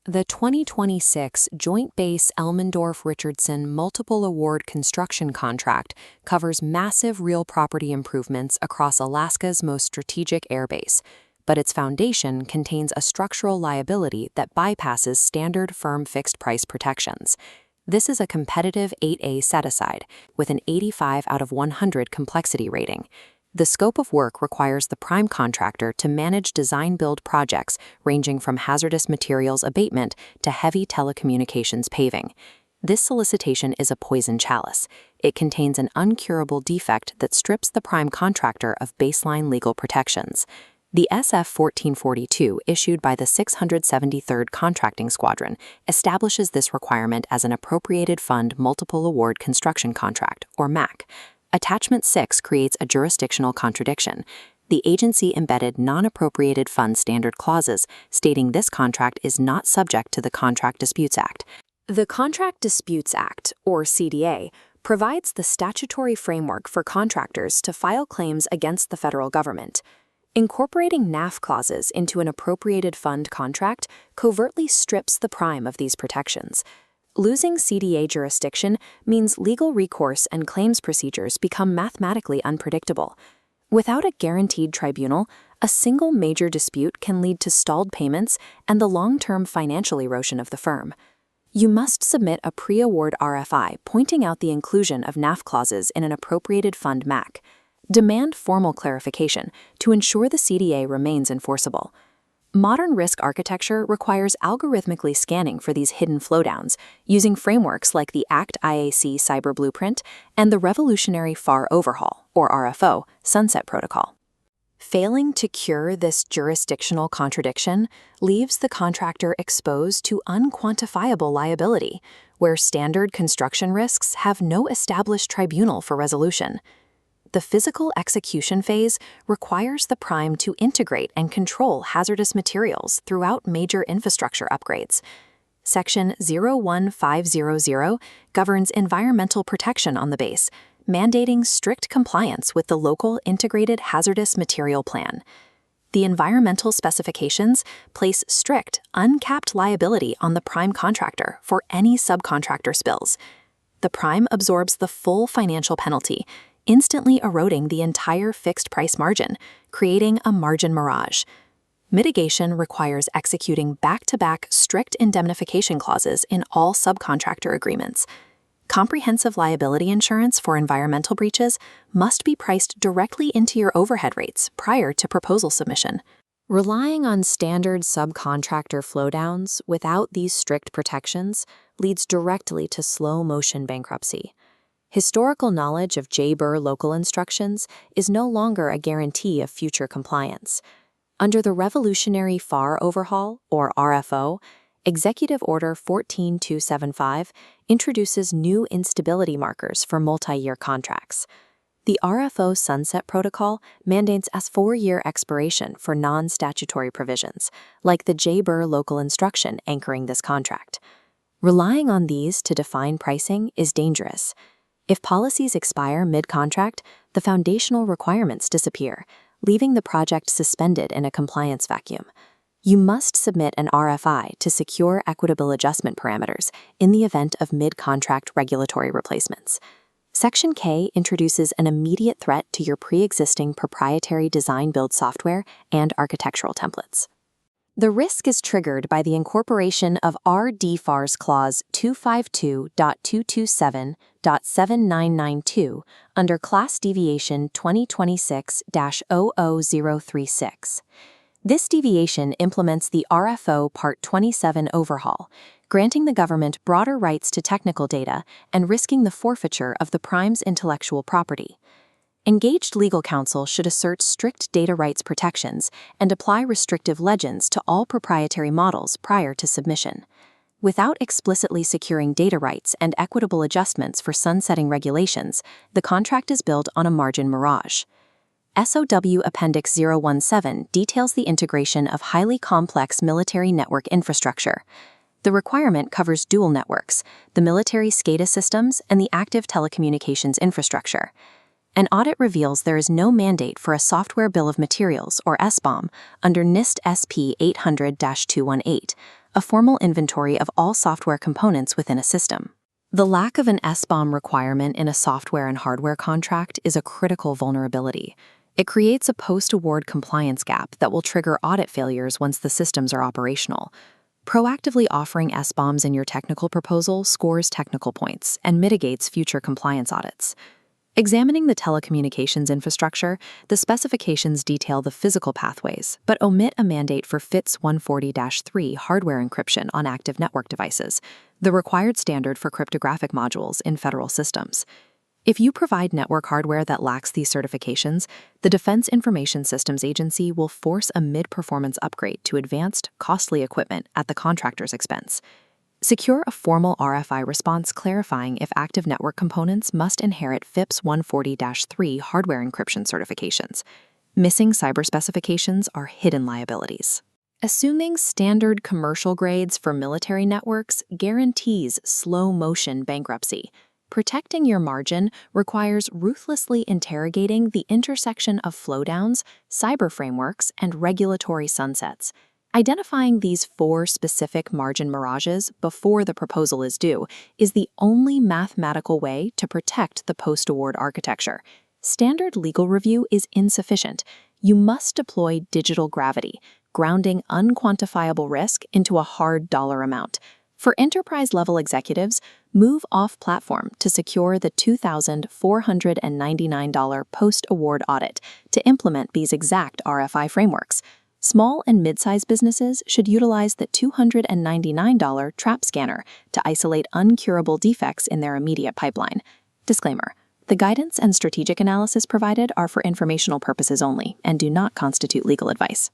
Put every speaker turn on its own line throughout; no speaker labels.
The 2026 Joint Base Elmendorf-Richardson Multiple Award Construction Contract covers massive real property improvements across Alaska's most strategic airbase, but its foundation contains a structural liability that bypasses standard firm fixed-price protections. This is a competitive 8A set-aside with an 85 out of 100 complexity rating. The scope of work requires the prime contractor to manage design-build projects ranging from hazardous materials abatement to heavy telecommunications paving. This solicitation is a poison chalice. It contains an uncurable defect that strips the prime contractor of baseline legal protections. The SF 1442, issued by the 673rd Contracting Squadron, establishes this requirement as an Appropriated Fund Multiple Award Construction Contract, or MACC. Attachment 6 creates a jurisdictional contradiction. The agency embedded non-appropriated fund standard clauses, stating this contract is not subject to the Contract Disputes Act. The Contract Disputes Act, or CDA, provides the statutory framework for contractors to file claims against the federal government. Incorporating NAF clauses into an appropriated fund contract covertly strips the prime of these protections. Losing CDA jurisdiction means legal recourse and claims procedures become mathematically unpredictable. Without a guaranteed tribunal, a single major dispute can lead to stalled payments and the long-term financial erosion of the firm. You must submit a pre-award RFI pointing out the inclusion of NAF clauses in an appropriated fund MACC. Demand formal clarification to ensure the CDA remains enforceable. Modern risk architecture requires algorithmically scanning for these hidden flowdowns, using frameworks like the ACT IAC Cyber Blueprint and the revolutionary FAR Overhaul, or RFO, Sunset Protocol. Failing to cure this jurisdictional contradiction leaves the contractor exposed to unquantifiable liability, where standard construction risks have no established tribunal for resolution. The physical execution phase requires the prime to integrate and control hazardous materials throughout major infrastructure upgrades. Section 01500 governs environmental protection on the base, mandating strict compliance with the local Integrated Hazardous Material Plan. The environmental specifications place strict, uncapped liability on the prime contractor for any subcontractor spills. The prime absorbs the full financial penalty, instantly eroding the entire fixed-price margin, creating a margin mirage. Mitigation requires executing back-to-back strict indemnification clauses in all subcontractor agreements. Comprehensive liability insurance for environmental breaches must be priced directly into your overhead rates prior to proposal submission. Relying on standard subcontractor flowdowns without these strict protections leads directly to slow-motion bankruptcy. Historical knowledge of JBER local instructions is no longer a guarantee of future compliance. Under the revolutionary FAR Overhaul, or RFO, Executive Order 14275 introduces new instability markers for multi-year contracts. The RFO Sunset Protocol mandates a 4-year expiration for non-statutory provisions, like the JBER local instruction anchoring this contract. Relying on these to define pricing is dangerous. If policies expire mid-contract, the foundational requirements disappear, leaving the project suspended in a compliance vacuum. You must submit an RFI to secure equitable adjustment parameters in the event of mid-contract regulatory replacements. Section K introduces an immediate threat to your pre-existing proprietary design-build software and architectural templates. The risk is triggered by the incorporation of RDFARS Clause 252.227.7992 under Class Deviation 2026-00036. This deviation implements the RFO Part 27 overhaul, granting the government broader rights to technical data and risking the forfeiture of the prime's intellectual property. Engaged legal counsel should assert strict data rights protections and apply restrictive legends to all proprietary models prior to submission. Without explicitly securing data rights and equitable adjustments for sunsetting regulations, the contract is built on a margin mirage. SOW Appendix 017 details the integration of highly complex military network infrastructure. The requirement covers dual networks, the military SCADA systems, and the active telecommunications infrastructure. An audit reveals there is no mandate for a Software Bill of Materials, or SBOM, under NIST SP 800-218, a formal inventory of all software components within a system. The lack of an SBOM requirement in a software and hardware contract is a critical vulnerability. It creates a post-award compliance gap that will trigger audit failures once the systems are operational. Proactively offering SBOMs in your technical proposal scores technical points and mitigates future compliance audits. Examining the telecommunications infrastructure, the specifications detail the physical pathways, but omit a mandate for FITS 140-3 hardware encryption on active network devices, the required standard for cryptographic modules in federal systems. If you provide network hardware that lacks these certifications, the Defense Information Systems Agency will force a mid-performance upgrade to advanced, costly equipment at the contractor's expense. Secure a formal RFI response clarifying if active network components must inherit FIPS 140-3 hardware encryption certifications. Missing cyber specifications are hidden liabilities. Assuming standard commercial grades for military networks guarantees slow-motion bankruptcy. Protecting your margin requires ruthlessly interrogating the intersection of flowdowns, cyber frameworks, and regulatory sunsets. Identifying these 4 specific margin mirages before the proposal is due is the only mathematical way to protect the post-award architecture. Standard legal review is insufficient. You must deploy digital gravity, grounding unquantifiable risk into a hard dollar amount. For enterprise-level executives, move off-platform to secure the $2,499 post-award audit to implement these exact RFI frameworks. Small and mid-sized businesses should utilize the $299 trap scanner to isolate uncurable defects in their immediate pipeline. Disclaimer: the guidance and strategic analysis provided are for informational purposes only and do not constitute legal advice.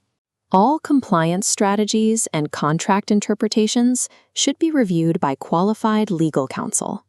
All compliance strategies and contract interpretations should be reviewed by qualified legal counsel.